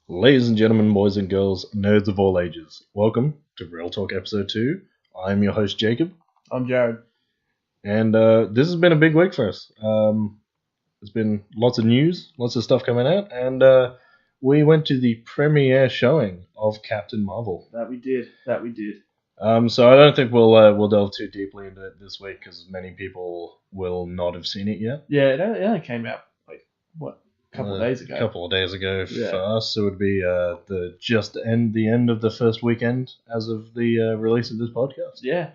Ladies and gentlemen, boys and girls, nerds of all ages, welcome to Real Talk Episode 2. I'm your host, Jacob, I'm Jarrod. and this has been a big week for us. There's been lots of news, lots of stuff coming out, and we went to the premiere showing of Captain Marvel. That we did. So I don't think we'll delve too deeply into it this week because many people will not have seen it yet. Yeah, it only came out a couple of days ago. A couple of days ago Yeah. for us, it would be the end of the first weekend as of the release of this podcast. Yeah.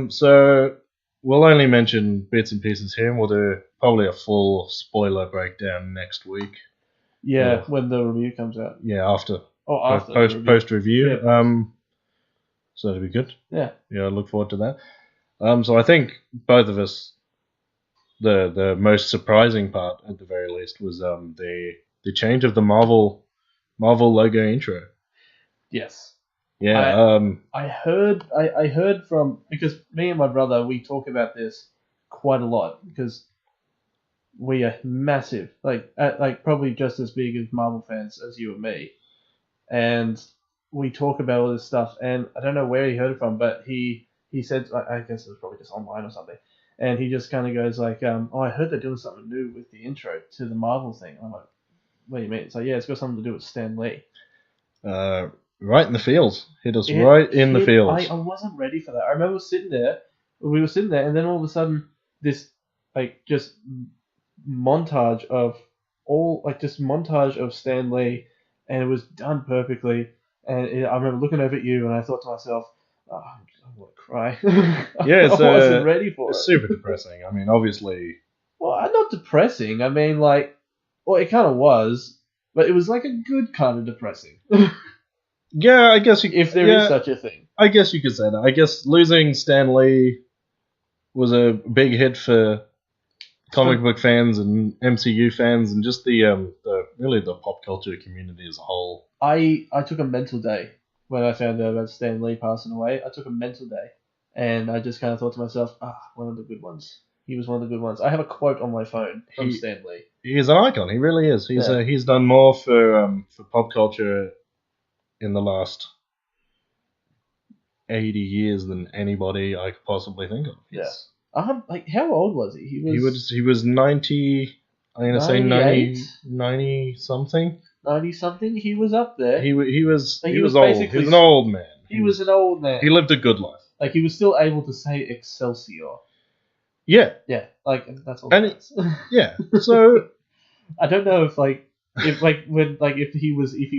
So we'll only mention bits and pieces here, and we'll do probably a full spoiler breakdown next week. Yeah, when the review comes out. Yeah, after After post review. Yeah. So that'll be good. Yeah. I look forward to that. So I think both of us, the most surprising part at the very least was the change of the Marvel logo intro. Yes. Yeah. I heard from, because me and my brother, we talk about this quite a lot because we are massive, like probably just as big as Marvel fans as you and me, and we talk about all this stuff. And I don't know where he heard it from, but he said, I guess it was probably just online or something, and he just kind of goes like, oh, I heard they're doing something new with the intro to the Marvel thing. I'm like, what do you mean? It's like, yeah, it's got something to do with Stan Lee. Right in the feels. Hit us right in the feels. I wasn't ready for that. I remember we were sitting there, and then all of a sudden, this just montage of Stan Lee, and it was done perfectly. And I remember looking over at you, and I thought to myself, oh, I want to cry. Yeah, I wasn't ready for it. It's super depressing. I mean, obviously. Well, not depressing. I mean, it kind of was, but it was like a good kind of depressing. Yeah, I guess if there is such a thing. I guess you could say that. I guess losing Stan Lee was a big hit for comic book fans and MCU fans and just the pop culture community as a whole. I took a mental day when I found out about Stan Lee passing away. I took a mental day, and I just kind of thought to myself, one of the good ones. He was one of the good ones. I have a quote on my phone from Stan Lee. He is an icon. He really is. He's done more for pop culture in the last 80 years than anybody I could possibly think of. Yes. How old was he? He was 90. I'm gonna say 90 something. 90 something. He was up there. He was old. He was an old man. He was an old man. He lived a good life. He was still able to say Excelsior. Yeah. Yeah. That's all. And yeah. So I don't know if he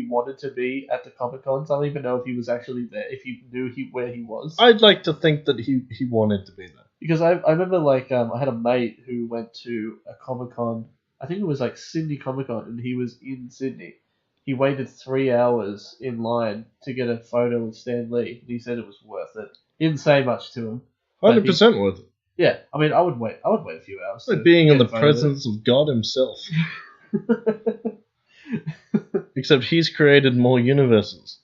wanted to be at the Comic Cons. I don't even know if he was actually there. If he knew where he was. I'd like to think that he wanted to be there. Because I remember I had a mate who went to a Comic Con. I think it was Sydney Comic Con, and he was in Sydney. He waited 3 hours in line to get a photo with Stan Lee, and he said it was worth it. He didn't say much to him. 100% worth it. Yeah, I mean, I would wait a few hours. Like being in the presence of God himself. Except he's created more universes.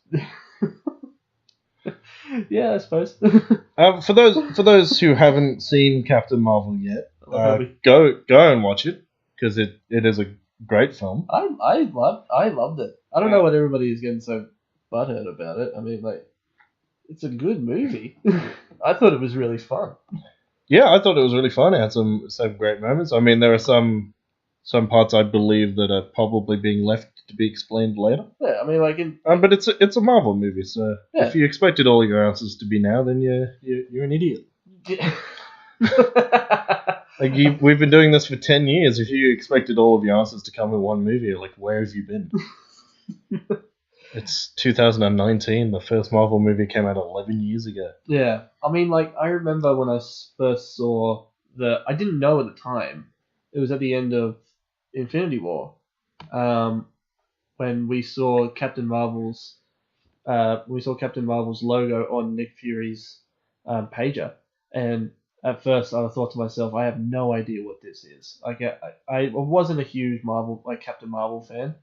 Yeah, I suppose. For those who haven't seen Captain Marvel yet, go and watch it because it is a great film. I loved it. I don't know what everybody is getting so butthurt about it. I mean, it's a good movie. I thought it was really fun. Yeah, I thought it was really fun. It had some great moments. I mean, there are some parts I believe that are probably being left to be explained later. Yeah, I mean, but it's a Marvel movie, so if you expected all your answers to be now, then you're an idiot. Yeah. We've been doing this for 10 years. If you expected all of your answers to come in one movie, where have you been? It's 2019. The first Marvel movie came out 11 years ago. Yeah, I mean, I remember when I first saw I didn't know at the time. It was at the end of Infinity War, when we saw Captain Marvel's logo on Nick Fury's pager, and at first I thought to myself, I have no idea what this is. I wasn't a huge Captain Marvel fan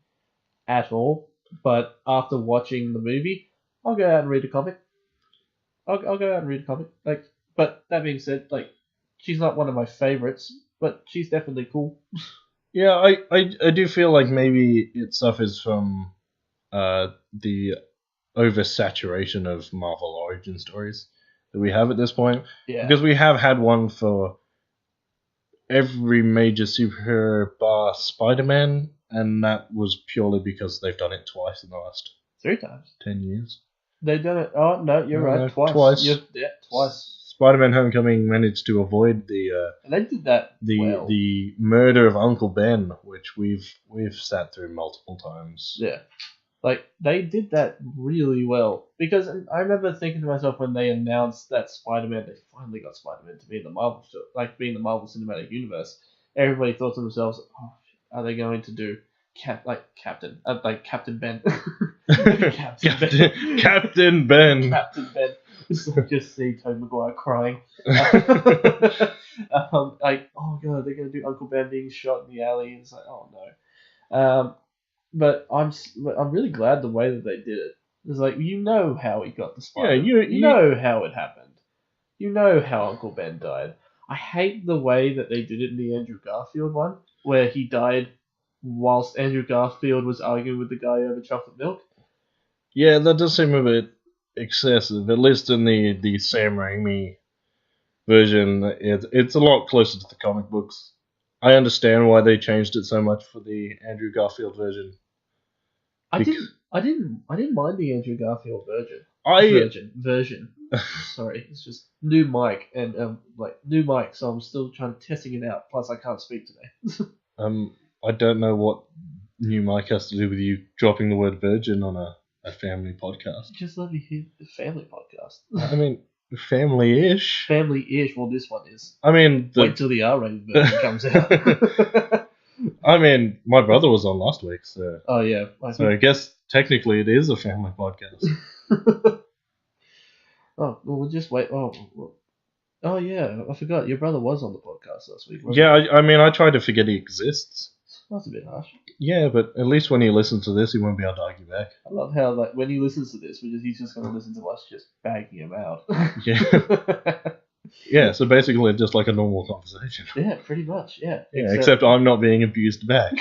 at all, but after watching the movie, I'll go out and read a comic. I'll go out and read a comic. But that being said, she's not one of my favorites, but she's definitely cool. Yeah, I do feel like maybe it suffers from the oversaturation of Marvel origin stories that we have at this point. Yeah. Because we have had one for every major superhero bar Spider-Man, and that was purely because they've done it twice in the last 3 times. 10 years. They've done it. Oh no, you're right. Twice. Twice. Yeah, twice. Spider-Man: Homecoming managed to avoid the And they did that well. the murder of Uncle Ben, which we've sat through multiple times. Yeah. Like, they did that really well. Because I remember thinking to myself when they announced that Spider-Man, they finally got Spider-Man to be in the Marvel show, like, be in the Marvel Cinematic Universe. Everybody thought to themselves, oh, are they going to do Captain Ben? Captain Ben. Captain Ben. So just see Tobey Maguire crying. Like, oh god, they're going to do Uncle Ben being shot in the alley. It's like, oh no. But I'm really glad the way that they did it. It's like, you know how he got the spider. Yeah, you know how it happened. You know how Uncle Ben died. I hate the way that they did it in the Andrew Garfield one, where he died whilst Andrew Garfield was arguing with the guy over chocolate milk. Yeah, that does seem a bit excessive. At least in the Sam Raimi version, it's a lot closer to the comic books. I understand why they changed it so much for the Andrew Garfield version. I didn't mind the Andrew Garfield version. Sorry, it's just new mic and new mic, so I'm still testing it out. Plus, I can't speak today. I don't know what new mic has to do with you dropping the word virgin on a family podcast. Just let me hear the family podcast. I mean, family-ish. Family-ish. Well, this one is. I mean, wait till the R-rated version comes out. I mean, my brother was on last week, so. Oh yeah. I guess technically it is a family podcast. Oh, well, we'll just wait. Oh yeah, I forgot. Your brother was on the podcast last week. Yeah, I mean, I try to forget he exists. That's a bit harsh. Yeah, but at least when he listens to this, he won't be able to argue back. I love how when he listens to this, he's just going to listen to us just bagging him out. Yeah. Yeah, so basically just like a normal conversation. Yeah, pretty much, yeah. Except I'm not being abused back.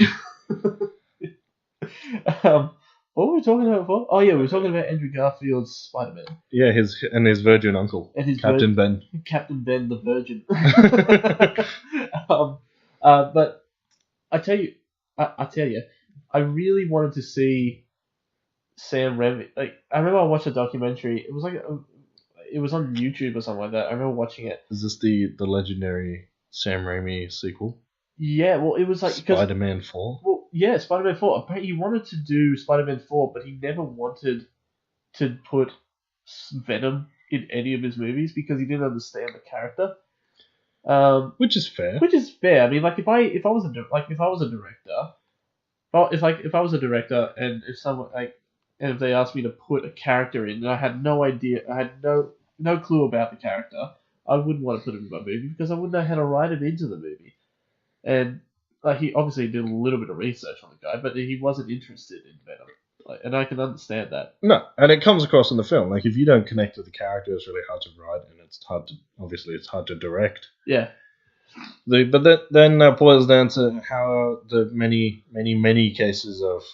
What were we talking about before? Oh yeah, we were talking about Andrew Garfield's Spider-Man. Yeah, his virgin uncle, Captain Ben. Captain Ben the Virgin. But I tell you, I really wanted to see Sam Raimi. Like, I remember I watched a documentary. It was it was on YouTube or something like that. I remember watching it. Is this the legendary Sam Raimi sequel? Yeah, well, it was like Spider-Man 4. Well, yeah, Spider-Man 4. Apparently, he wanted to do Spider-Man 4, but he never wanted to put Venom in any of his movies because he didn't understand the character. Which is fair. I mean, like if I was a director, if I was a director and if they asked me to put a character in and I had no idea, I had no clue about the character, I wouldn't want to put him in my movie because I wouldn't know how to write it into the movie. And he obviously did a little bit of research on the guy, but he wasn't interested in Venom. And I can understand that. No, and it comes across in the film. Like, if you don't connect with the character, it's really hard to write, and it's hard to direct. Yeah. But then boils down to how the many cases of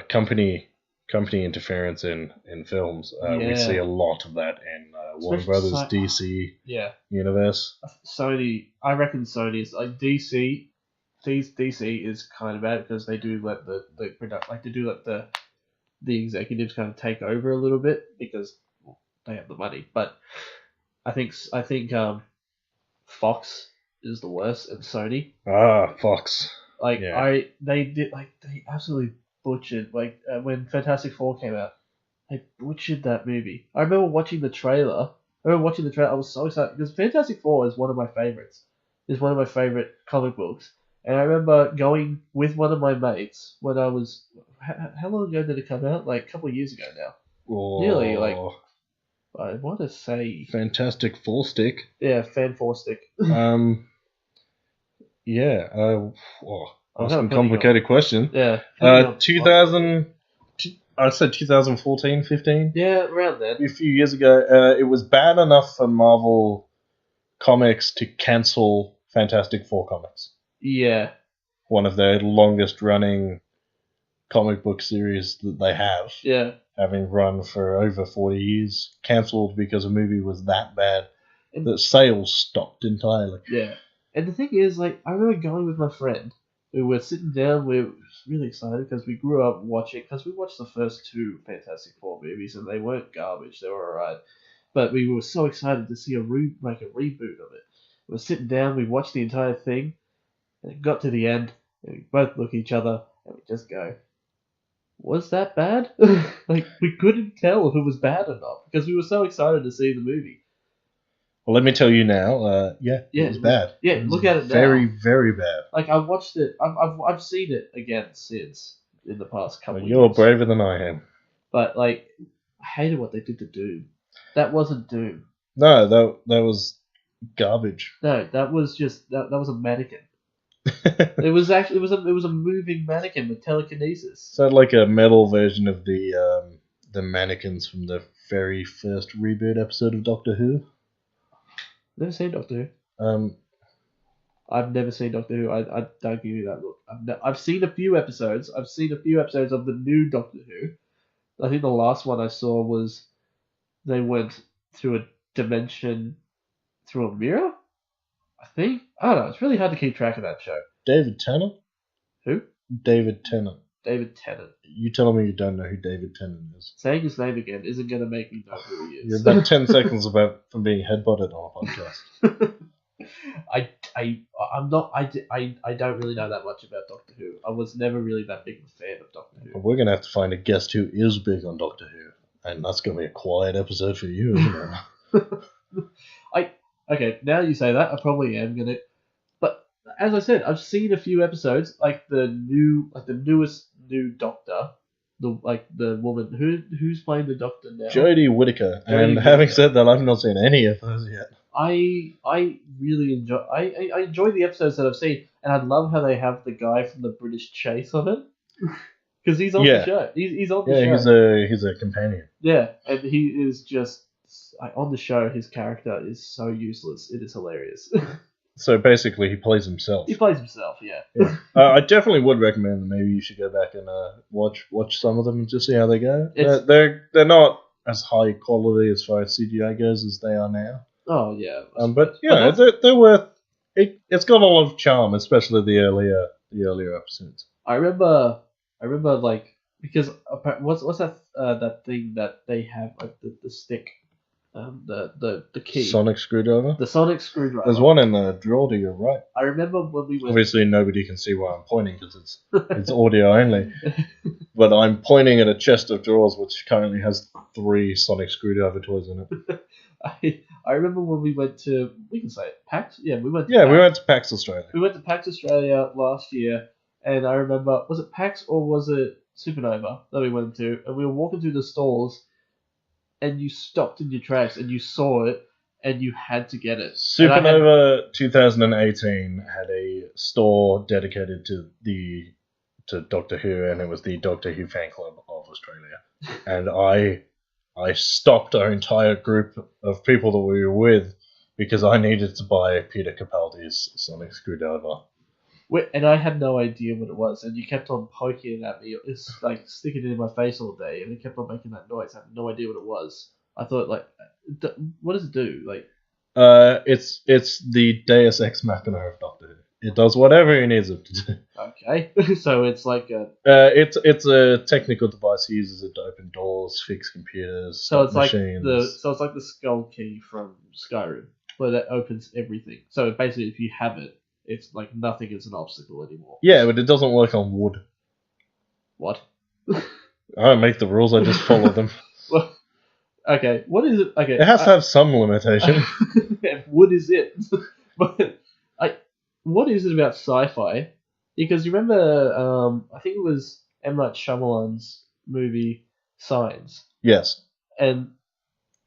company interference in films. We see a lot of that in Warner Brothers DC universe. Sony, I reckon Sony's like DC. DC is kind of bad because they do let the executives kind of take over a little bit because they have the money. But I think Fox is the worst, and Sony. Fox. They absolutely butchered when Fantastic Four came out. They butchered that movie. I remember watching the trailer. I was so excited because Fantastic Four is one of my favorites. It's one of my favorite comic books. And I remember going with one of my mates when I was... How long ago did it come out? Like a couple of years ago now. Nearly, I want to say... Fantastic Four Stick. Yeah, Fan Four Stick. Yeah. Some complicated question. Yeah. 2000... I said 2014, 15? Yeah, around then. A few years ago. It was bad enough for Marvel Comics to cancel Fantastic Four comics. Yeah. One of their longest running comic book series that they have, Yeah. having run for over 40 years, cancelled because a movie was that bad And, that sales stopped entirely. yeah. And the thing is, like, I remember going with my friend. We were sitting down. We were really excited because we grew up watching. Because we watched the first two Fantastic Four movies, and they weren't garbage. They were alright. But we were so excited to see a reboot of it. We were sitting down. We watched the entire thing, and it got to the end, and we both look at each other, and we just go, "Was that bad?" Like we couldn't tell if it was bad or not because we were so excited to see the movie. Well, let me tell you now, Yeah, it was bad. Yeah, It was look at it now. very, very bad. Like I watched it. I've seen it again since in the past couple of You're years. braver than I am. But like, I hated what they did to Doom. That wasn't Doom. No, that was garbage. No, that was just that was a mannequin. It was actually it was a moving mannequin with telekinesis. So like a metal version of the mannequins from the very first reboot episode of Doctor Who. Never seen Doctor Who. I've never seen Doctor Who. I don't give you that look. I've seen a few episodes. I've seen a few episodes of the new Doctor Who. I think the last one I saw was they went through a dimension through a mirror. I think I don't know. It's really hard to keep track of that show. David Tennant? Who? David Tennant. David Tennant. You telling me you don't know who David Tennant is? Saying his name again isn't going to make me know who he is. You're about 10 seconds from being headbutted on a podcast. I don't really know that much about Doctor Who. I was never really that big a fan of Doctor Who. We're going to have to find a guest who is big on Doctor Who. And that's going to be a quiet episode for you, isn't it? Okay, now you say that, I probably am gonna. But as I said, I've seen a few episodes, like the newest new Doctor, the woman who's playing the Doctor now. Jodie Whittaker. Jodie And having said that, I've not seen any of those yet. I really enjoy. I enjoy the episodes that I've seen, and I love how they have the guy from the British Chase on it, because he's on the show. He's on the show. Yeah, he's a companion. Yeah, and he is just on the show. His character is so useless. It is hilarious. So basically, he plays himself. He plays himself. Yeah. I definitely would recommend them. Maybe you should go back and watch some of them and just see how they go. They're not as high quality as far as CGI goes as they are now. Oh yeah. But yeah, they're worth. It's got a lot of charm, especially the earlier episodes. I remember like because what's that thing that they have, like the stick, the key. Sonic screwdriver. The sonic screwdriver. There's one in the drawer to your right. I remember when we went. Obviously, nobody can see where I'm pointing because it's audio only. But I'm pointing at a chest of drawers which currently has 3 sonic screwdriver toys in it. I remember when we went to, we can say it, PAX? Yeah, we went to PAX. We went to PAX Australia. We went to PAX Australia last year, and I remember, was it PAX or was it Supernova that we went to? And we were walking through the stalls, and you stopped in your tracks, and you saw it, and you had to get it. Supernova 2018 had a store dedicated to Doctor Who, and it was the Doctor Who fan club of Australia. And I stopped our entire group of people that we were with because I needed to buy Peter Capaldi's sonic screwdriver. And I had no idea what it was, and you kept on poking it at me. It's like sticking it in my face all day, and it kept on making that noise. I had no idea what it was. I thought, like, what does it do? Like, it's the Deus Ex Machina of Doctor Who. It does whatever it needs it to do. Okay, so it's like a. It's a technical device. He uses it to open doors, fix computers, so it's machines. like the skull key from Skyrim, where that opens everything. So basically, if you have it, it's like nothing is an obstacle anymore. Yeah, but it doesn't work on wood. What? I don't make the rules. I just follow them. Well, okay, what is it? Okay, it has to have some limitation. Wood is it? But what is it about sci-fi? Because you remember, I think it was M. Night Shyamalan's movie Signs. Yes. And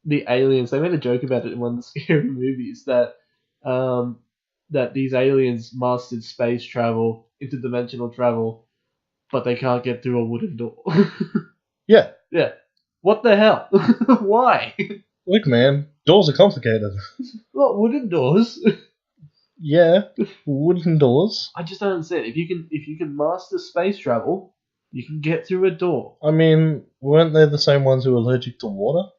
the aliens, they made a joke about it in one of the scary movies that these aliens mastered space travel, interdimensional travel, but they can't get through a wooden door. Yeah. Yeah. What the hell? Why? Look, man, doors are complicated. What, wooden doors? Yeah, wooden doors. I just don't understand. If you can master space travel, you can get through a door. I mean, weren't they the same ones who were allergic to water?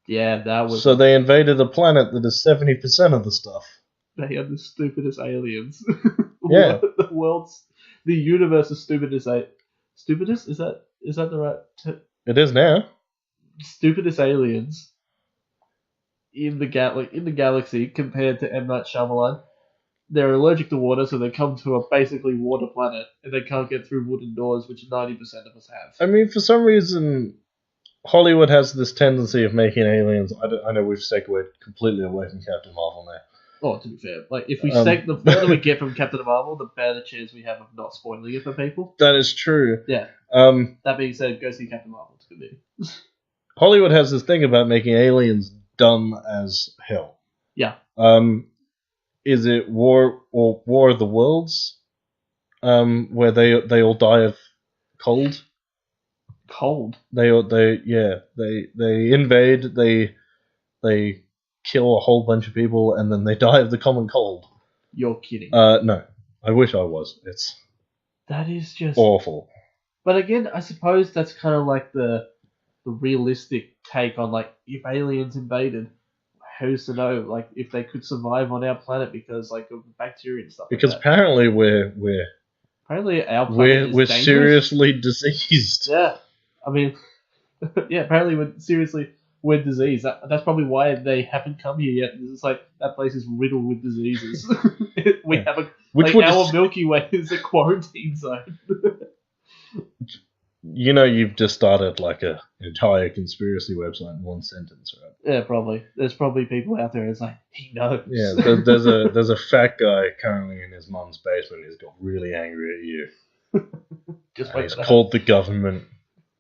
Yeah, that was. So they invaded a planet that is 70% of the stuff. They are the stupidest aliens. Yeah. The universe is stupidest. Stupidest? Is that the right? It is now. Stupidest aliens in the galaxy compared to M Night Shyamalan. They're allergic to water, so they come to a basically water planet, and they can't get through wooden doors, which 90% of us have. I mean, for some reason, Hollywood has this tendency of making aliens. I know we've segued completely away from Captain Marvel now. Oh, to be fair, like if we the further we get from Captain Marvel, the better chance we have of not spoiling it for people. That is true. Yeah. That being said, go see Captain Marvel. It's a good movie. Hollywood has this thing about making aliens dumb as hell. Yeah. Is it War of the Worlds? Where they all die of cold. Cold. They invade. They kill a whole bunch of people, and then they die of the common cold. You're kidding. No. I wish I was. It's that is just awful. But again, I suppose that's kind of like the realistic take on like if aliens invaded, who's to know like if they could survive on our planet because like of bacteria and stuff. Because like that. apparently we're our planet we're is seriously diseased. Yeah, I mean, yeah. Apparently we're diseased. That's probably why they haven't come here yet. It's like that place is riddled with diseases. We have our Milky Way is a quarantine zone. You know, you've just started like an entire conspiracy website in one sentence, right? Yeah, probably. There's probably people out there that's like, he knows. Yeah, there's a fat guy currently in his mum's basement who's got really angry at you. He's called the government,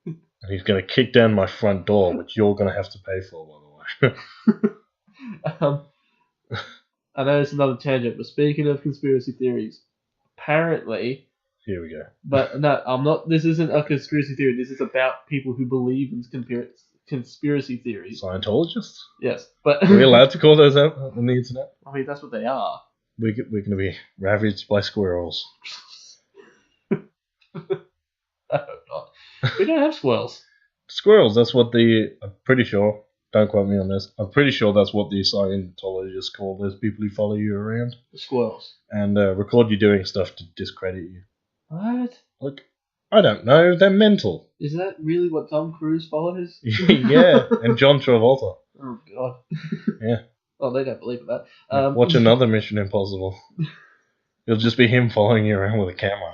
and he's going to kick down my front door, which you're going to have to pay for, by the way. I know it's another tangent, but speaking of conspiracy theories, apparently... Here we go. But no, I'm not. This isn't a conspiracy theory. This is about people who believe in conspiracy theories. Scientologists? Yes, but are we allowed to call those out on the internet? I mean, that's what they are. We're going to be ravaged by squirrels. I hope not. We don't have squirrels. Squirrels. That's what I'm pretty sure. Don't quote me on this. I'm pretty sure that's what the Scientologists call those people who follow you around. The squirrels. And record you doing stuff to discredit you. What? Look, I don't know. They're mental. Is that really what Tom Cruise follows? Yeah, and John Travolta. Oh, God. Yeah. Oh, they don't believe that. Watch another Mission Impossible. It'll just be him following you around with a camera.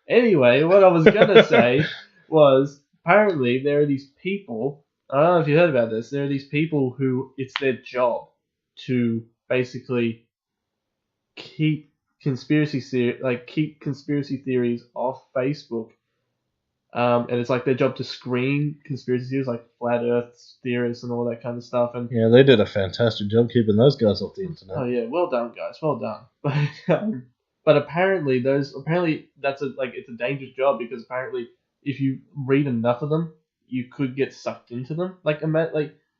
Anyway, what I was going to say was, apparently there are these people, I don't know if you heard about this, there are these people who it's their job to basically keep conspiracy theories off Facebook, and it's like their job to screen conspiracy theories like flat Earth theorists and all that kind of stuff. And yeah, they did a fantastic job keeping those guys off the internet. Oh yeah, well done, guys, well done. But apparently that's it's a dangerous job because apparently if you read enough of them, you could get sucked into them. Like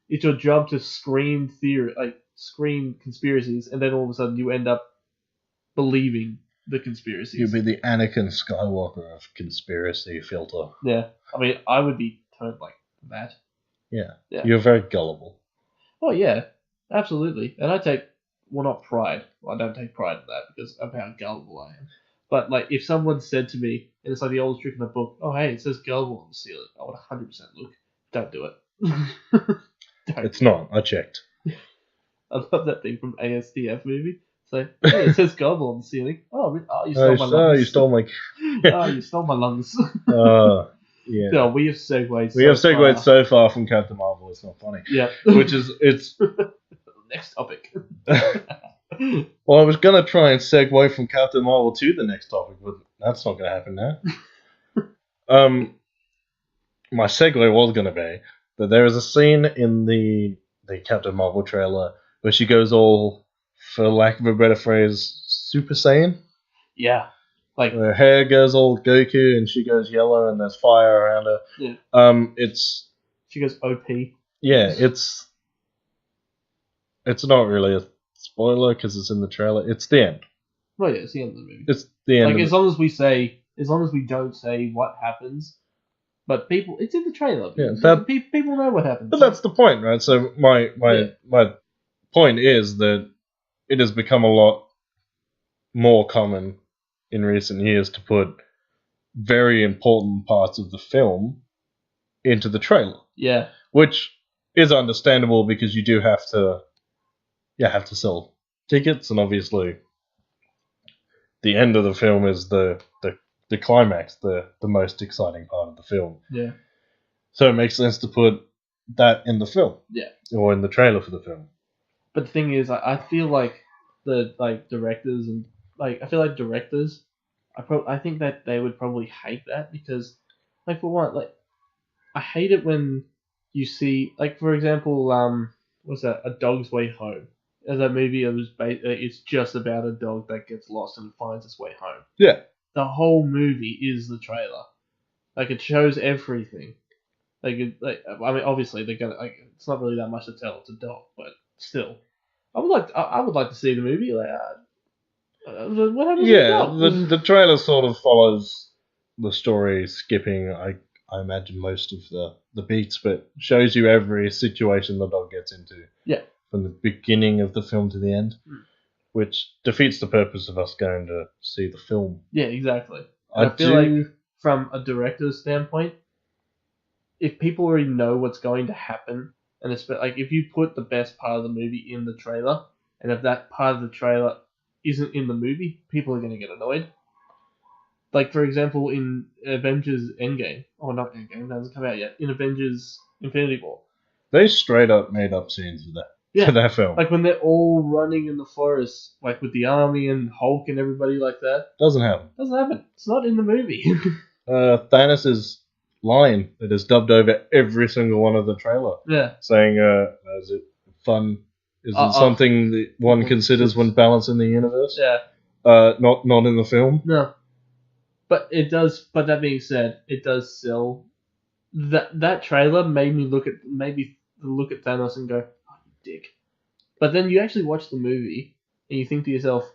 it's your job to screen conspiracies, and then all of a sudden you end up believing the conspiracies. You'd be the Anakin Skywalker of conspiracy filter. Yeah, I mean, I would be turned like that. Yeah. You're very gullible. Oh yeah, absolutely. And I take, well, not pride. Well, I don't take pride in that because of how gullible I am. But like, if someone said to me, and it's like the old trick in the book, oh hey, it says gullible on the ceiling, I would 100% look. Don't do it. It's not. I checked. I love that thing from ASDF movie. So, hey, it says gullible on the ceiling. Oh, you stole my lungs. Oh, you stole my... Oh, you stole my lungs. Yeah. No, we have segued so far from Captain Marvel, it's not funny. Yeah. It's... Next topic. Well, I was going to try and segue from Captain Marvel to the next topic, but that's not going to happen now. My segue was going to be that there is a scene in the Captain Marvel trailer where she goes all, for lack of a better phrase, Super Saiyan. Yeah. Like her hair goes all Goku and she goes yellow and there's fire around her. Yeah. She goes OP. Yeah, it's it's not really a spoiler because it's in the trailer. It's the end. Well, yeah, it's the end of the movie. It's the end. Like, as long as we don't say what happens, but it's in the trailer. Yeah, people know what happens. But that's the point, right? So my point is that it has become a lot more common in recent years to put very important parts of the film into the trailer. Yeah. Which is understandable because you do have to sell tickets, and obviously the end of the film is the climax, the most exciting part of the film. Yeah. So it makes sense to put that in the film. Yeah. Or in the trailer for the film. But the thing is, I feel like directors I think that they would probably hate that because, like, for one, like, I hate it when you see, like, for example, what's that? A Dog's Way Home. As that movie, it's just about a dog that gets lost and finds its way home. Yeah. The whole movie is the trailer. Like, it shows everything. I mean, obviously they're gonna. Like, it's not really that much to tell. It's a dog, but still, I would like to see the movie. Like, what happens? Yeah, the trailer sort of follows the story, skipping I imagine most of the beats, but shows you every situation the dog gets into. Yeah. From the beginning of the film to the end, which defeats the purpose of us going to see the film. Yeah, exactly. I feel like from a director's standpoint, if people already know what's going to happen, and it's like if you put the best part of the movie in the trailer, and if that part of the trailer isn't in the movie, people are going to get annoyed. Like, for example, in Avengers Endgame, or not Endgame, that hasn't come out yet, in Avengers Infinity War. They straight up made up scenes for that. Yeah, for that film. Like when they're all running in the forest, like with the army and Hulk and everybody like that. Doesn't happen. It's not in the movie. Thanos' line that is dubbed over every single one of the trailer. Yeah. Saying, is it fun? Is it something that one considers when balancing the universe? Yeah. Not in the film. No. But it does. But that being said, it does sell. That trailer made me look at Thanos and go, "Oh, you dick." But then you actually watch the movie and you think to yourself,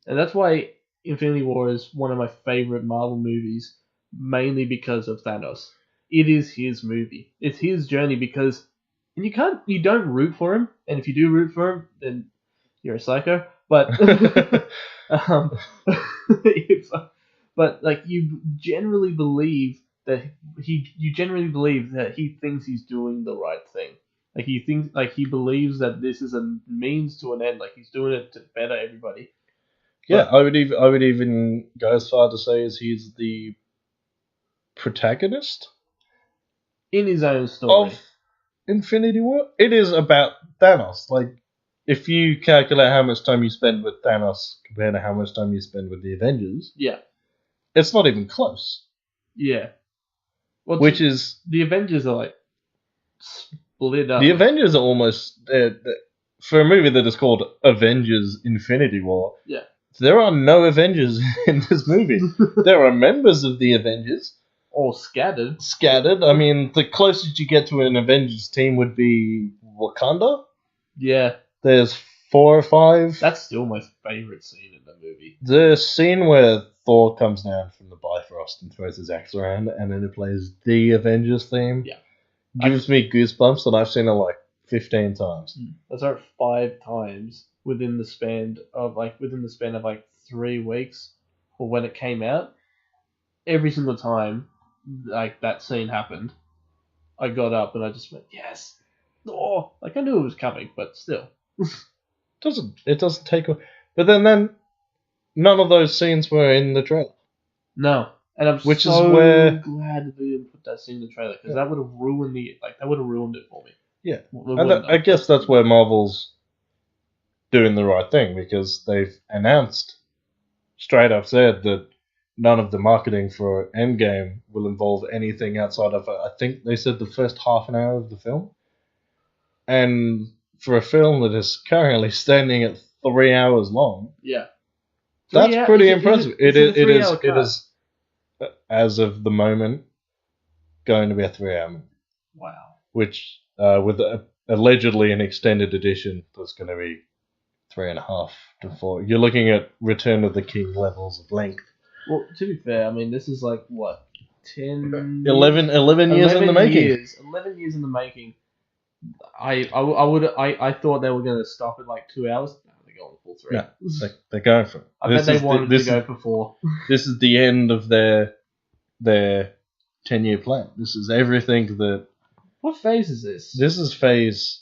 and that's why Infinity War is one of my favorite Marvel movies, mainly because of Thanos. It is his movie. It's his journey because, and you don't root for him, and if you do root for him, then you're a psycho. But but like you generally believe that he thinks he's doing the right thing. Like he believes that this is a means to an end. Like he's doing it to better everybody. Yeah, I would even go as far to say as he's the protagonist in his own story of Infinity War. It is about Thanos. Like, if you calculate how much time you spend with Thanos compared to how much time you spend with the Avengers, yeah, it's not even close. Yeah, which is the Avengers are like split up. The Avengers are almost for a movie that is called Avengers Infinity War. Yeah. There are no Avengers in this movie. There are members of the Avengers. All scattered. I mean, the closest you get to an Avengers team would be Wakanda. Yeah. There's 4 or 5. That's still my favorite scene in the movie. The scene where Thor comes down from the Bifrost and throws his axe around, and then it plays the Avengers theme. Yeah. Gives me goosebumps, and I've seen it like 15 times. I saw it 5 times within the span of like 3 weeks, or when it came out. Every single time, like that scene happened, I got up and I just went, yes. Oh, like I knew it was coming, but still. It doesn't take. But then none of those scenes were in the trailer. No, and I'm glad that they didn't put that scene in the trailer because that would have ruined it for me. Yeah, and I guess that's where Marvel's doing the right thing because they've announced, straight up said that none of the marketing for Endgame will involve anything outside of, I think they said, the first half an hour of the film. And for a film that is currently standing at 3 hours long, yeah, that's pretty impressive. It is, as of the moment, going to be a 3 hour movie. Wow. Which, with a allegedly an extended edition that's going to be 3.5 to 4. You're looking at Return of the King levels of length. Well, to be fair, I mean, this is like, what, 10... 11 years in the making. 11 years in the making. I thought they were going to stop at like 2 hours. No, they're going full 3. No, they're going for it. I bet they wanted to go for 4. This is the end of their 10-year plan. This is everything that... What phase is this? This is phase...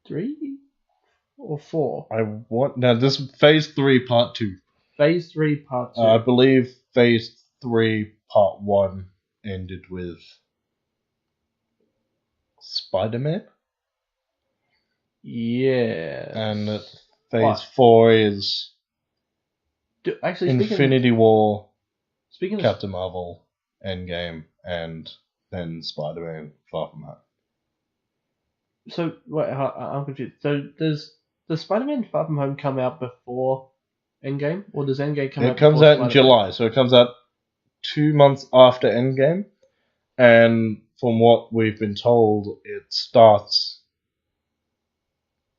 3 or 4? This is phase 3, part 2. Phase 3, part 2. I believe phase 3, part 1 ended with Spider-Man. Yeah. And phase 4 is Infinity War, Captain Marvel, Endgame, and then Spider-Man Far From Home. So, wait, I'm confused. So, does Spider-Man Far From Home come out before Endgame? Or does Endgame come out before It comes out in Spider-Man? July, so it comes out 2 months after Endgame. And from what we've been told, it starts,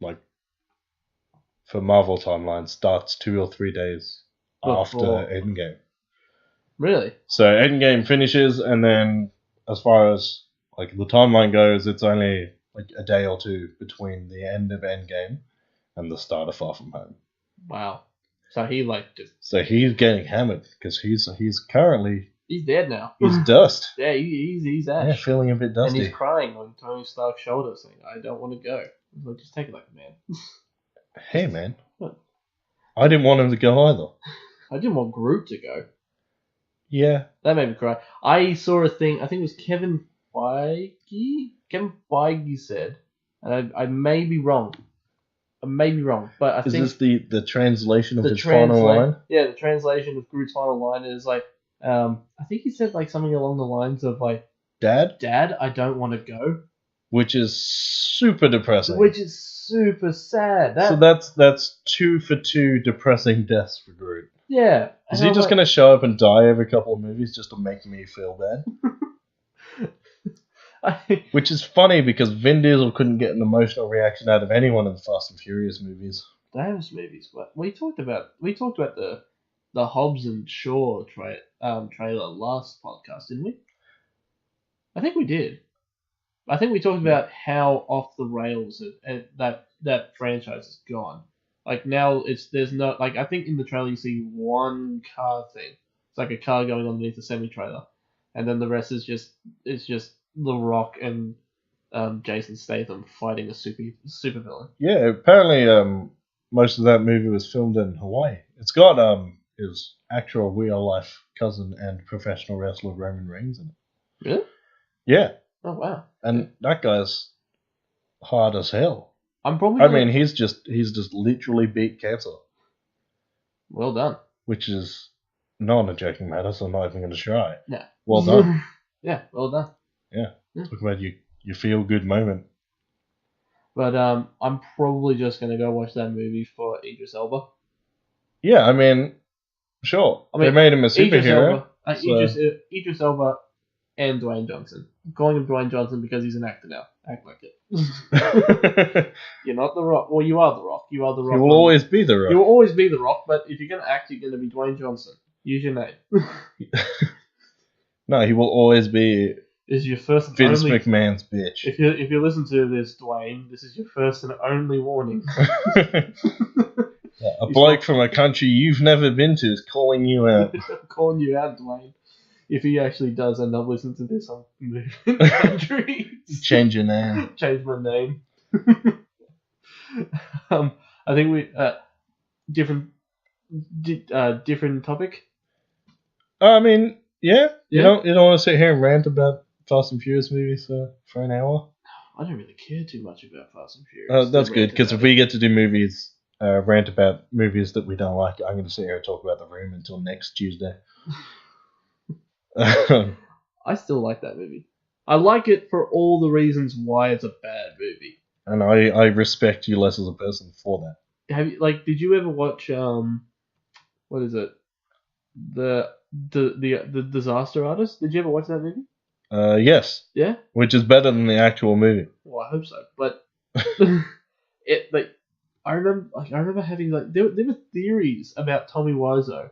like, for Marvel timeline, starts 2 or 3 days after Endgame. Really? So Endgame finishes, and then as far as like the timeline goes, it's only like a day or 2 between the end of Endgame and the start of Far From Home. Wow. So he So he's getting hammered because he's currently... He's dead now. He's dust. Yeah, he's ash. Yeah, feeling a bit dusty. And he's crying on Tony Stark's shoulder saying, I don't want to go. I was like, just take it like a man. Hey, man. What? I didn't want him to go either. I didn't want Groot to go. Yeah. That made me cry. I saw a thing, I think it was Kevin Feige? Kevin Feige said, and I may be wrong. But I think... Is this the translation of his final line? Yeah, the translation of Groot's final line is like, I think he said like something along the lines of like, Dad, I don't want to go. Which is super depressing. Which is super sad. So that's 2 for 2 depressing deaths for Groot. Yeah. Is he just going to show up and die every couple of movies just to make me feel bad? Which is funny because Vin Diesel couldn't get an emotional reaction out of anyone in the Fast and Furious movies. Those movies, but we talked about the Hobbs and Shaw trailer last podcast, didn't we? I think we did. I think we talked about how off the rails that franchise has gone. Like now there's no, like, I think in the trailer you see one car thing. It's like a car going underneath a semi-trailer, and then the rest is just The Rock and Jason Statham fighting a super villain. Yeah, apparently most of that movie was filmed in Hawaii. It's got his actual real life cousin and professional wrestler Roman Reigns in it. Really? Yeah. Oh wow. And that guy's hard as hell. He's just literally beat cancer. Well done. Which is not a joking matter, so I'm not even going to try. Yeah. Well done. Yeah, well done. Yeah. Talk about your feel good moment. But I'm probably just going to go watch that movie for Idris Elba. Yeah, I mean, sure. They made him a superhero. Idris Elba and Dwayne Johnson. I'm calling him Dwayne Johnson because he's an actor now. Act like it. You're not The Rock. Well, you are The Rock. You are The Rock. You will always be The Rock. You will always be The Rock, but if you're going to act, you're going to be Dwayne Johnson. Use your name. No, he will always be is your first Vince McMahon's bitch. If you listen to this, Dwayne, this is your first and only warning. A bloke from a country you've never been to is calling you out. Calling you out, Dwayne. If he actually does end up listening to this, I'm moving the country. Change your name. Change my name. I think we different topic. I mean, yeah. You don't want to sit here and rant about Fast and Furious movies for an hour? I don't really care too much about Fast and Furious. That's good, because if we get to do movies, rant about movies that we don't like, I'm going to sit here and talk about The Room until next Tuesday. I still like that movie. I like it for all the reasons why it's a bad movie. And I respect you less as a person for that. Did you ever watch what is it? The Disaster Artist? Did you ever watch that movie? Yes, Yeah. which is better than the actual movie. Well, I hope so. But it like I remember having like there were theories about Tommy Wiseau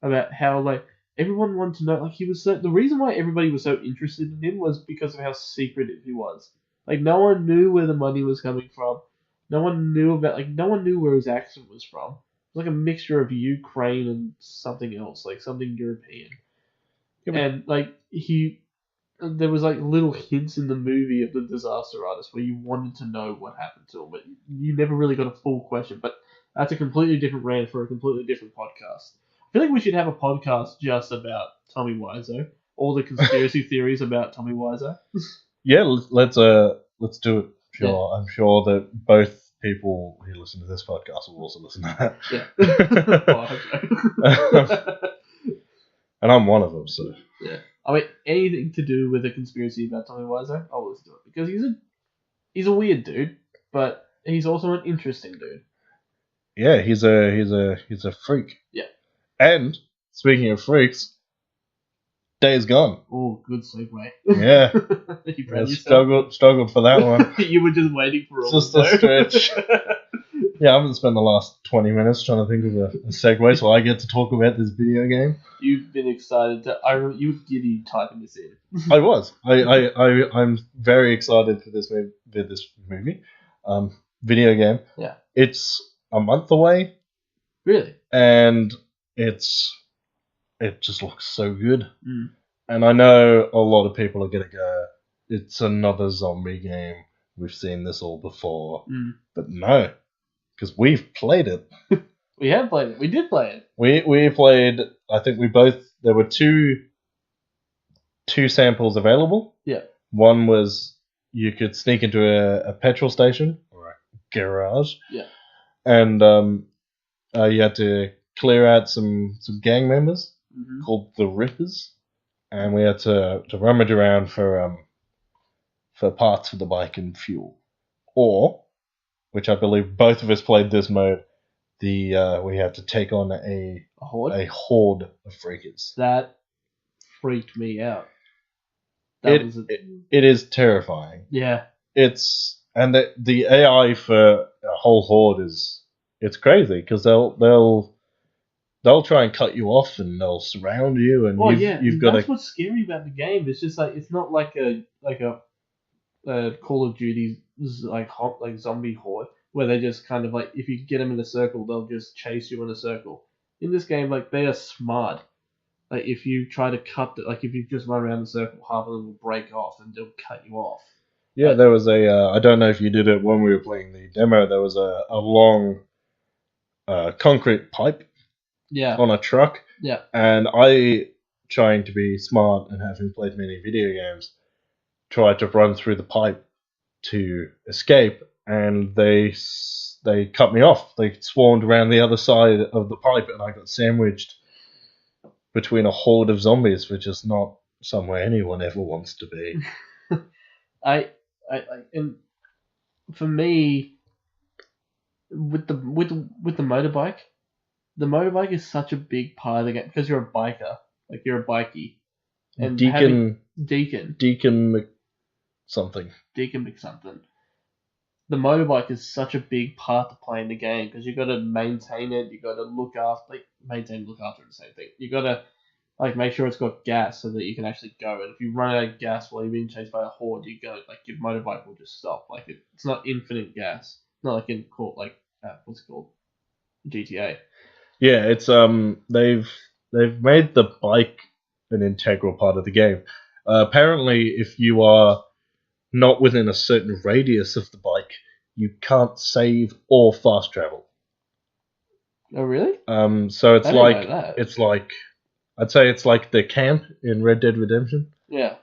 about how like everyone wanted to know like he was the reason why everybody was so interested in him was because of how secretive he was. Like no one knew where the money was coming from. No one knew no one knew where his accent was from. It was like a mixture of Ukraine and something else, like something European. Yeah, And like there was like little hints in the movie of the disaster artist where you wanted to know what happened to him, but you never really got a full question. But that's a completely different rant for a completely different podcast. I feel like we should have a podcast just about Tommy Wiseau, all the conspiracy theories about Tommy Wiseau. yeah. Let's do it. Sure, Yeah. I'm sure that both people who listen to this podcast will also listen to that. Yeah. Oh, I hope so. And I'm one of them, so Yeah. I mean, anything to do with a conspiracy about Tommy Wiseau, I'll listen to it because he's a weird dude, but he's also an interesting dude. yeah, he's a freak. Yeah. And speaking of freaks, Days Gone. Oh, good segue. Yeah, You I proud of yourself? struggled for that one. You were just waiting for all Just of a stretch. Yeah, I haven't spent the last 20 minutes trying to think of a segue, so I get to talk about this video game. You've been excited to. You were giddy typing this in. I was. I'm very excited for this movie, video game. Yeah. It's a month away, Really? and it just looks so good. Mm. And I know a lot of people are gonna go, it's another zombie game. We've seen this all before, but no, because we've played it. We have played it. We did play it. We played. I think we both. There were two samples available. Yeah. One was you could sneak into a petrol station or a garage. Yeah. And you had to clear out some gang members called the Rippers, and we had to rummage around for parts for the bike and fuel. Or, which I believe both of us played this mode, we had to take on a horde of freakers. That freaked me out. It is terrifying. Yeah. And the AI for a whole horde it's crazy because they'll try and cut you off and they'll surround you and you've got that's what's scary about the game. It's just like it's not like a Call of Duty like zombie horde where they just kind of like if you get them in a circle they'll just chase you in a circle. In this game, like they are smart. Like if you try to if you just run around the circle, half of them will break off and they'll cut you off. Yeah, there was I don't know if you did it when we were playing the demo. There was a long concrete pipe. Yeah. On a truck. Yeah. And I, trying to be smart and having played many video games, tried to run through the pipe to escape, and they cut me off. They swarmed around the other side of the pipe, and I got sandwiched between a horde of zombies, which is not somewhere anyone ever wants to be. And for me, with the motorbike. The motorbike is such a big part of the game because you're a biker, like you're a bikie, and Deacon something. The motorbike is such a big part to playing the game because you got to maintain it, you got to look after the same thing. You got to make sure it's got gas so that you can actually go. And if you run out of gas while you're being chased by a horde, your motorbike will just stop. It's not infinite gas. Not like in what's it called, GTA. Yeah, it's they've made the bike an integral part of the game. Apparently, if you are not within a certain radius of the bike, you can't save or fast travel. Oh, really? So it's I'd say it's like the camp in Red Dead Redemption. Yeah.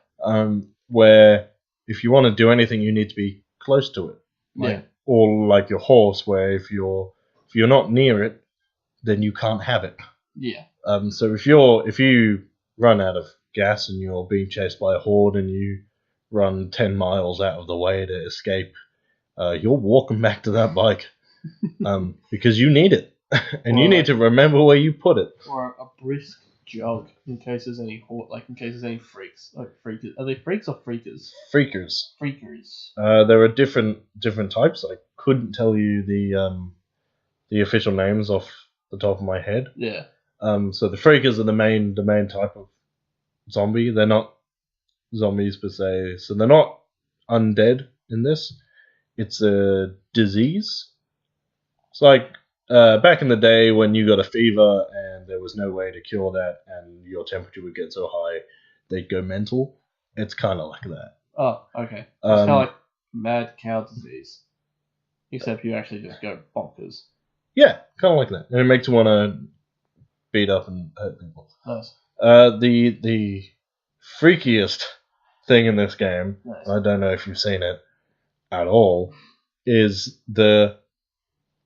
Where if you want to do anything, you need to be close to it. Or like your horse, where if you're not near it, then you can't have it. Yeah. So if you run out of gas and you're being chased by a horde and you run 10 miles out of the way to escape, you're walking back to that bike because you need it. And you need to remember where you put it. Or a brisk jug in case there's any freaks. Like freakers. Are they freaks or freakers? Freakers. Freakers. There are different types. I couldn't tell you the official names off the top of my head. Yeah. So the freakers are the main type of zombie. They're not zombies per se. So they're not undead in this. It's a disease. It's like back in the day when you got a fever and there was no way to cure that, and your temperature would get so high they'd go mental. It's kind of like that. Oh, okay. It's kind of like mad cow disease, except you actually just go bonkers. Yeah, kind of like that. And it makes you want to beat up and hurt people. Nice. The freakiest thing in this game, Nice. I don't know if you've seen it at all, is the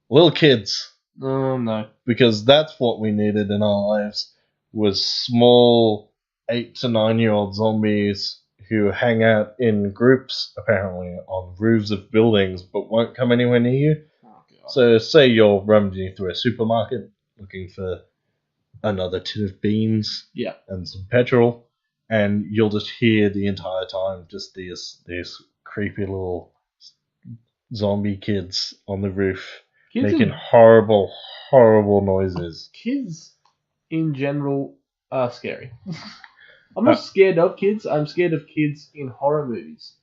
little kids. Oh, no. Because that's what we needed in our lives, was small 8 to 9-year-old zombies who hang out in groups, apparently, on roofs of buildings, but won't come anywhere near you. Oh, God. So say you're rummaging through a supermarket looking for another tin of beans and some petrol, and you'll just hear the entire time just these creepy little zombie kids on the roof making horrible noises. Kids in general are scary. I'm not scared of kids. I'm scared of kids in horror movies.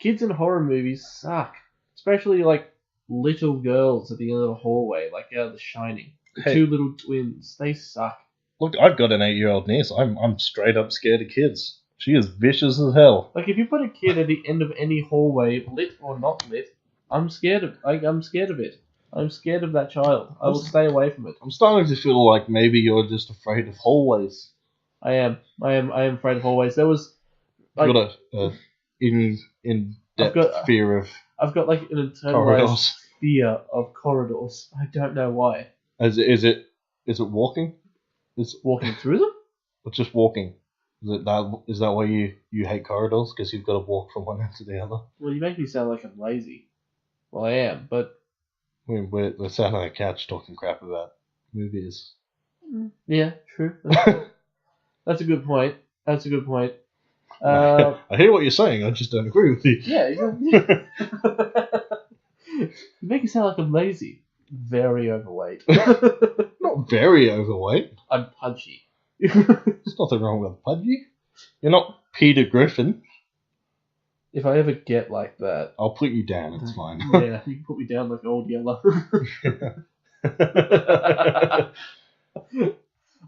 Kids in horror movies suck. Especially like little girls at the end of the hallway, like out of The Shining. The two little twins. They suck. Look, I've got an 8-year-old niece. I'm straight up scared of kids. She is vicious as hell. Like if you put a kid at the end of any hallway, lit or not lit, I'm scared of it. I'm scared of that child. I will stay away from it. I'm starting to feel like maybe you're just afraid of hallways. I am afraid of hallways. There was like, I've got a in-depth fear of I've got like an internalized fear of corridors. I don't know why. Is it walking? Is walking through them? Or just walking? Is that why you hate corridors? Because you've got to walk from one end to the other? Well, you make me sound like I'm lazy. Well, I am, but... We're sat on a couch talking crap about movies. Yeah, true. That's a good point. I hear what you're saying, I just don't agree with you. Yeah. You make me sound like I'm lazy. Very overweight. Not very overweight. I'm pudgy. There's nothing wrong with pudgy. You're not Peter Griffin. If I ever get like that... I'll put you down, it's fine. Yeah, you can put me down like old Yeller.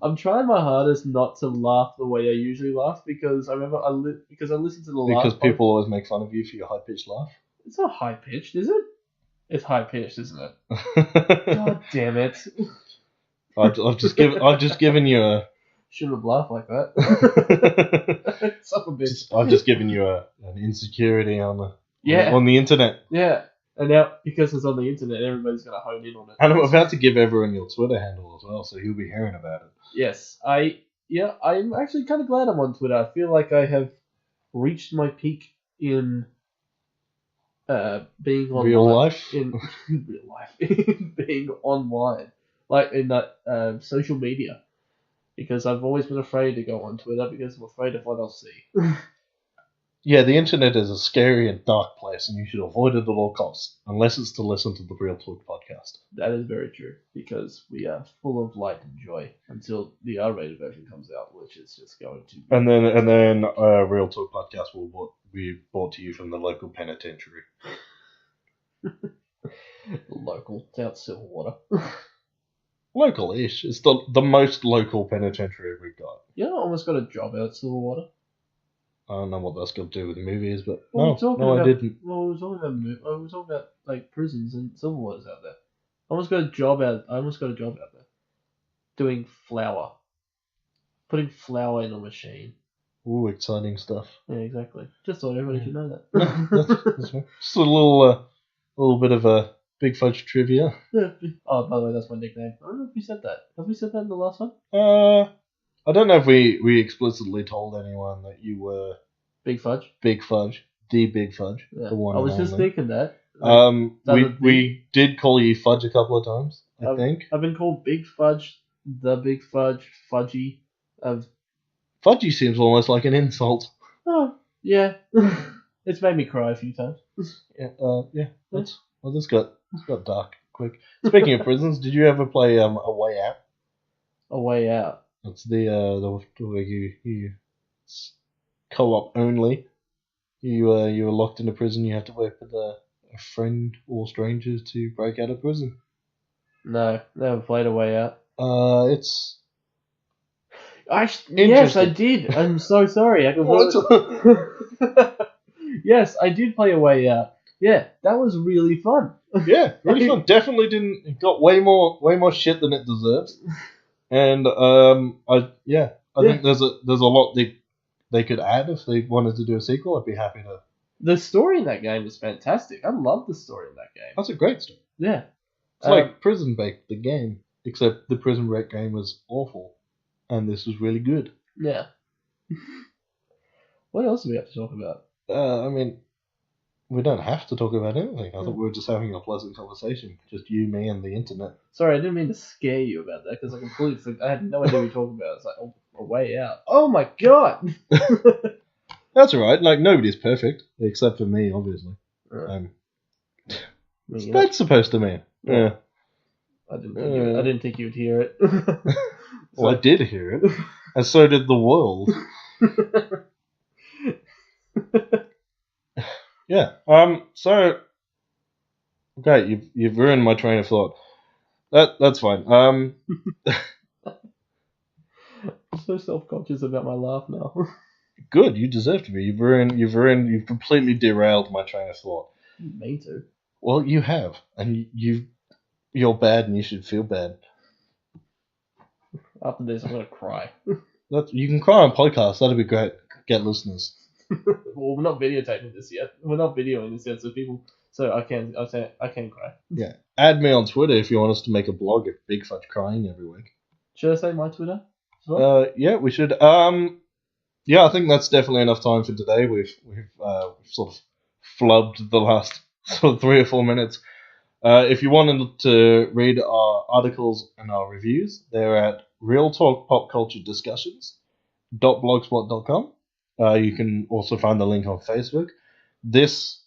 I'm trying my hardest not to laugh the way I usually laugh because I remember I listened to the last... Because people always make fun of you for your high-pitched laugh? It's not high-pitched, is it? It's high-pitched, isn't it? God damn it. I've just given you a... Shouldn't have laughed like that. Son of a bitch. I've just given you an insecurity on the internet. Yeah. And now, because it's on the internet, everybody's going to hone in on it. And I'm about to give everyone your Twitter handle as well, so you'll be hearing about it. Yes. I'm actually kind of glad I'm on Twitter. I feel like I have reached my peak in being online. Real life? In real life. In being online. Like, in that social media. Because I've always been afraid to go on Twitter because I'm afraid of what I'll see. Yeah, the internet is a scary and dark place, and you should avoid it at all costs, unless it's to listen to the Real Talk podcast. That is very true, because we are full of light and joy until the R-rated version comes out, which is just going to be... And then Real Talk podcast will be brought to you from the local penitentiary. Local. It's out Silverwater. Local-ish. It's the most local penitentiary we've got. Yeah, I almost got a job out at Silverwater. I don't know what that's got to do with movies, but I didn't. Well, we were talking about like prisons and Silverwater's out there. I almost got a job out there. Doing flour. Putting flour in a machine. Ooh, exciting stuff. Yeah, exactly. Just thought everybody should know that. That's just a little bit of a Big Fudge trivia. Yeah. Oh, by the way, that's my nickname. I don't know if we said that. Have we said that in the last one? I don't know if we explicitly told anyone that you were Big Fudge. Big Fudge, the Big Fudge, yeah. the one. I was just thinking that. We did call you Fudge a couple of times. I think I've been called Big Fudge, the Big Fudge, Fudgy. Fudgy seems almost like an insult. Oh, yeah. It's made me cry a few times. Yeah. This got dark quick. Speaking of prisons, did you ever play A Way Out? A Way Out. It's the where you co-op only. You are locked in a prison. You have to work with a friend or strangers to break out of prison. No, never played A Way Out. It's Yes, I did. I'm so sorry. I Yes, I did play A Way Out. Yeah, that was really fun. Yeah, really fun. Definitely didn't. It got way more shit than it deserves. And I think there's a lot they could add if they wanted to do a sequel. I'd be happy to. The story in that game was fantastic. I love the story in that game. That's a great story. Yeah. It's like Prison Break, the game, except the Prison Break game was awful, and this was really good. Yeah. What else do we have to talk about? I mean, we don't have to talk about anything. I thought we were just having a pleasant conversation, just you, me, and the internet. Sorry, I didn't mean to scare you about that because I completely forgot. I had no idea what you were talking about. It's like A Way Out. Oh my god. That's alright. Like nobody's perfect except for me, obviously. That's supposed to mean. Yeah. I didn't think you'd hear it. Well, I did hear it, and so did the world. Yeah. So, okay, you've ruined my train of thought. That's fine. I'm so self-conscious about my laugh now. Good. You deserve to be. You've completely derailed my train of thought. Me too. Well, you have, and you're bad, and you should feel bad. After this, I'm gonna cry. You can cry on podcasts. That'd be great. Get listeners. Well, we're not videotaping this yet. We're not videoing this yet, so I can cry. Yeah. Add me on Twitter if you want us to make a blog of Big Fudge crying every week. Should I say my Twitter as well? Yeah, we should. Yeah, I think that's definitely enough time for today. We've sort of flubbed the last sort of 3 or 4 minutes. If you wanted to read our articles and our reviews, they're at realtalkpopculturediscussions.blogspot.com. You can also find the link on Facebook. This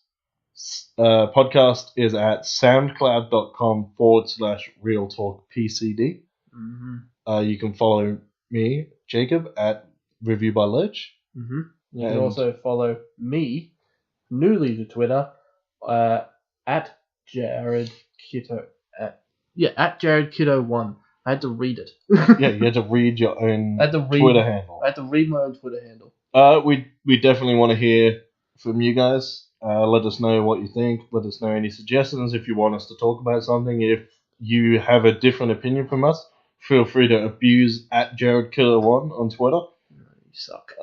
podcast is at soundcloud.com/realtalkpcd. Mm-hmm. You can follow me, Jacob, at Review by Lurch. Mm-hmm. You can also follow me, newly to Twitter, at Jarrod Kiddo. At Jarrod Kiddo 1. I had to read it. Yeah, you had to read your own Twitter handle. I had to read my own Twitter handle. We definitely want to hear from you guys. Let us know what you think. Let us know any suggestions if you want us to talk about something. If you have a different opinion from us, feel free to abuse at JarrodKiller1 on Twitter. You suck.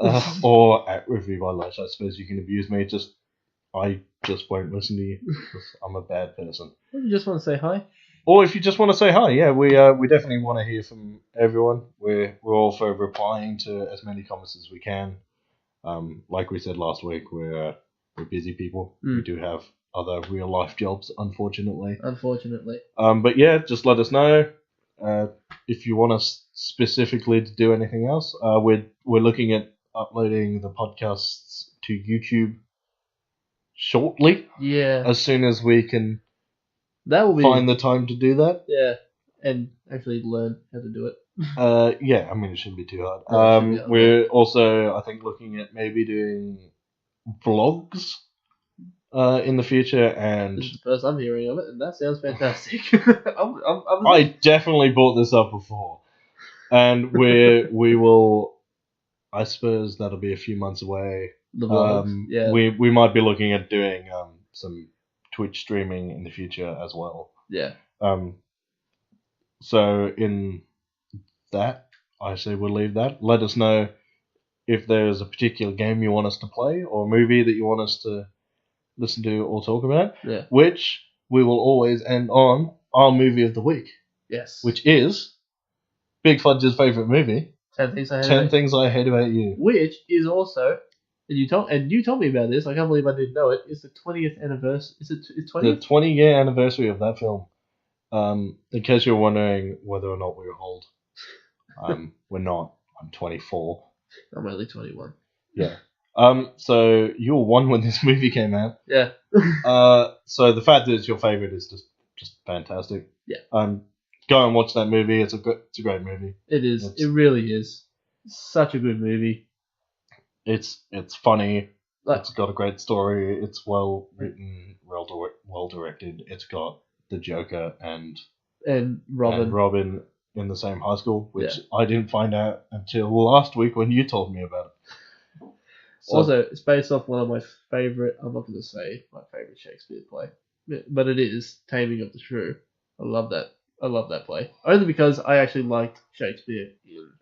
Or at Review by Lurch. I suppose you can abuse me. I just won't listen to you because I'm a bad person. Or you just want to say hi? Or if you just want to say hi, yeah, we definitely want to hear from everyone. We're all for replying to as many comments as we can. Like we said last week, we're busy people. We do have other real life jobs, unfortunately. But yeah, just let us know if you want us specifically to do anything else. We're looking at uploading the podcasts to YouTube shortly. Yeah. As soon as we can find the time to do that. Yeah. And actually learn how to do it. Yeah, I mean, it shouldn't be too hard. We're also, I think, looking at maybe doing vlogs in the future, and this is the first I'm hearing of it, and that sounds fantastic. I definitely brought this up before, and we will. I suppose that'll be a few months away. The vlogs, yeah. We might be looking at doing some Twitch streaming in the future as well. Yeah. So in that, I say we'll leave that. Let us know if there's a particular game you want us to play or a movie that you want us to listen to or talk about. Yeah. Which we will always end on our movie of the week. Yes. Which is Big Fudge's favourite movie. 10 Things I Hate About You. Which is also, and you told me about this. I can't believe I didn't know it. It's the 20th anniversary. Is it 20th? The 20-year anniversary of that film. In case you're wondering whether or not we're old, we're not. I'm 24. I'm only 21. Yeah. So you were 1 when this movie came out. Yeah. So the fact that it's your favorite is just fantastic. Yeah. Go and watch that movie. It's a great movie. It is. It really is. Such a good movie. It's funny. Like, it's got a great story. It's well written, well directed. It's got the Joker and Robin in the same high school, which I didn't find out until last week when you told me about it. So, also, it's based off one of my favorite. I'm not going to say my favorite Shakespeare play, but it is Taming of the Shrew. I love that. I love that play only because I actually liked Shakespeare in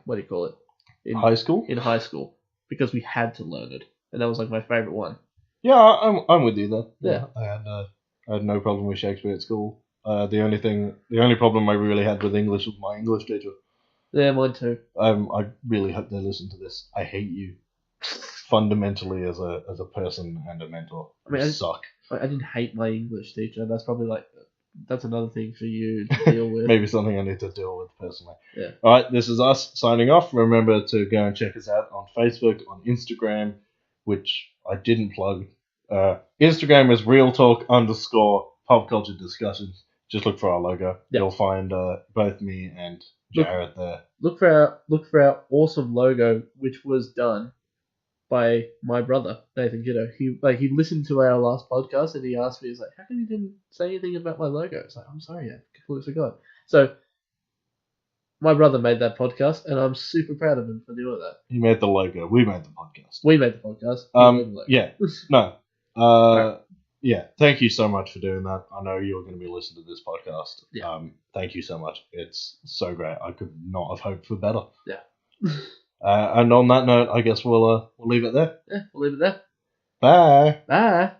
what do you call it? In high school. In high school, because we had to learn it, and that was like my favorite one. Yeah, I'm with you there. Yeah. I had no problem with Shakespeare at school. The only problem I really had with English was my English teacher. Yeah, mine too. I really hope they listen to this. I hate you fundamentally as a person and a mentor. I mean, you suck. I didn't hate my English teacher. That's probably that's another thing for you to deal with. Maybe something I need to deal with personally. Yeah. All right, this is us signing off. Remember to go and check us out on Facebook, on Instagram, which I didn't plug. Instagram is realtalk_popculture_discussions. Just look for our logo. Yep. You'll find both me and Jarrod there. Look for our awesome logo, which was done by my brother Nathan Kiddo. He listened to our last podcast and he asked me, he's like, "How come you didn't say anything about my logo?" It's like, "I'm sorry, I completely forgot." So my brother made that podcast, and I'm super proud of him for doing that. He made the logo. We made the podcast. We made the podcast. Yeah. No. Yeah. Thank you so much for doing that. I know you're going to be listening to this podcast. Yeah. Thank you so much. It's so great. I could not have hoped for better. Yeah. And on that note, I guess we'll leave it there. Yeah, we'll leave it there. Bye. Bye.